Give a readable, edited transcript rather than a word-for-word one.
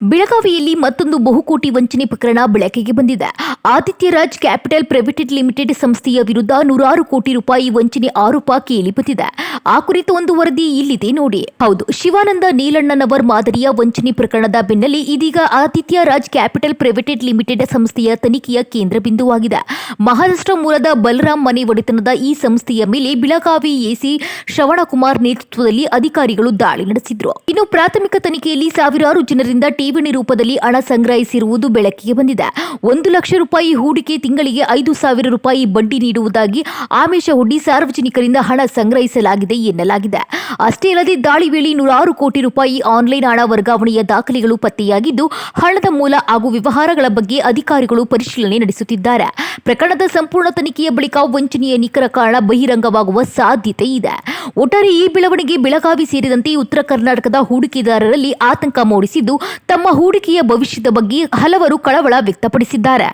ಬೆಳಗಾವಿಯಲ್ಲಿ ಮತ್ತೊಂದು ಬಹುಕೋಟಿ ವಂಚನೆ ಪ್ರಕರಣ ಬೆಳಕಿಗೆ ಬಂದಿದೆ. Aditya Raj capital private limited ಸಂಸ್ಥೆಯ ವಿರುದ್ಧ ನೂರಾರು ಕೋಟಿ ರೂಪಾಯಿ ವಂಚನೆ ಆರೋಪ ಕೇಳಿಬಂದಿದೆ. ಆ ಕುರಿತು ಒಂದು ವರದಿ ಇಲ್ಲಿದೆ ನೋಡಿ. ಹೌದು, ಶಿವಾನಂದ ನೀಲಣ್ಣನವರ್ ಮಾದರಿಯ ವಂಚನೆ ಪ್ರಕರಣದ ಬೆನ್ನಲ್ಲೇ ಇದೀಗ Aditya Raj capital private limited ಸಂಸ್ಥೆಯ ತನಿಖೆಯ ಕೇಂದ್ರ ಬಿಂದುವಾಗಿದೆ. ಮಹಾರಾಷ್ಟ್ರ ಮೂಲದ ಬಲರಾಮ್ ಮನೆ ಒಡೆತನದ ಈ ಸಂಸ್ಥೆಯ ಮೇಲೆ ಬೆಳಗಾವಿ ಎಸಿ ಶ್ರವಣಕುಮಾರ್ ನೇತೃತ್ವದಲ್ಲಿ ಅಧಿಕಾರಿಗಳು ದಾಳಿ ನಡೆಸಿದ್ರು. ಇನ್ನು ಪ್ರಾಥಮಿಕ ತನಿಖೆಯಲ್ಲಿ ಸಾವಿರಾರು ಜನರಿಂದ ಠೇವಣಿ ರೂಪದಲ್ಲಿ ಹಣ ಸಂಗ್ರಹಿಸಿರುವುದು ಬೆಳಕಿಗೆ ಬಂದಿದೆ. 1 ಲಕ್ಷ ರೂಪಾಯಿ ಹೂಡಿಕೆ, ತಿಂಗಳಿಗೆ 5,000 ರೂಪಾಯಿ ಬಡ್ಡಿ ನೀಡುವುದಾಗಿ ಆಮಿಷವೊಡ್ಡಿ ಸಾರ್ವಜನಿಕರಿಂದ ಹಣ ಸಂಗ್ರಹಿಸಲಾಗಿದೆ ಎನ್ನಲಾಗಿದೆ. ಅಷ್ಟೇ ಅಲ್ಲದೆ ದಾಳಿ ವೇಳೆ ನೂರಾರು ಕೋಟಿ ರೂಪಾಯಿ ಆನ್ಲೈನ್ ಹಣ ವರ್ಗಾವಣೆಯ ದಾಖಲೆಗಳು ಪತ್ತೆಯಾಗಿದ್ದು, ಹಣದ ಮೂಲ ಹಾಗೂ ವ್ಯವಹಾರಗಳ ಬಗ್ಗೆ ಅಧಿಕಾರಿಗಳು ಪರಿಶೀಲನೆ ನಡೆಸುತ್ತಿದ್ದಾರೆ. ಪ್ರಕರಣದ ಸಂಪೂರ್ಣ ತನಿಖೆಯ ಬಳಿಕ ವಂಚನೆಯ ನಿಖರ ಕಾರಣ ಬಹಿರಂಗವಾಗುವ ಸಾಧ್ಯತೆ ಇದೆ. ಒಟ್ಟಾರೆ ಈ ಬೆಳವಣಿಗೆ ಬೆಳಗಾವಿ ಸೇರಿದಂತೆ ಉತ್ತರ ಕರ್ನಾಟಕದ ಹೂಡಿಕೆದಾರರಲ್ಲಿ ಆತಂಕ ಮೂಡಿಸಿದ್ದು, ತಮ್ಮ ಹೂಡಿಕೆಯ ಭವಿಷ್ಯದ ಬಗ್ಗೆ ಹಲವರು ಕಳವಳ ವ್ಯಕ್ತಪಡಿಸಿದ್ದಾರೆ.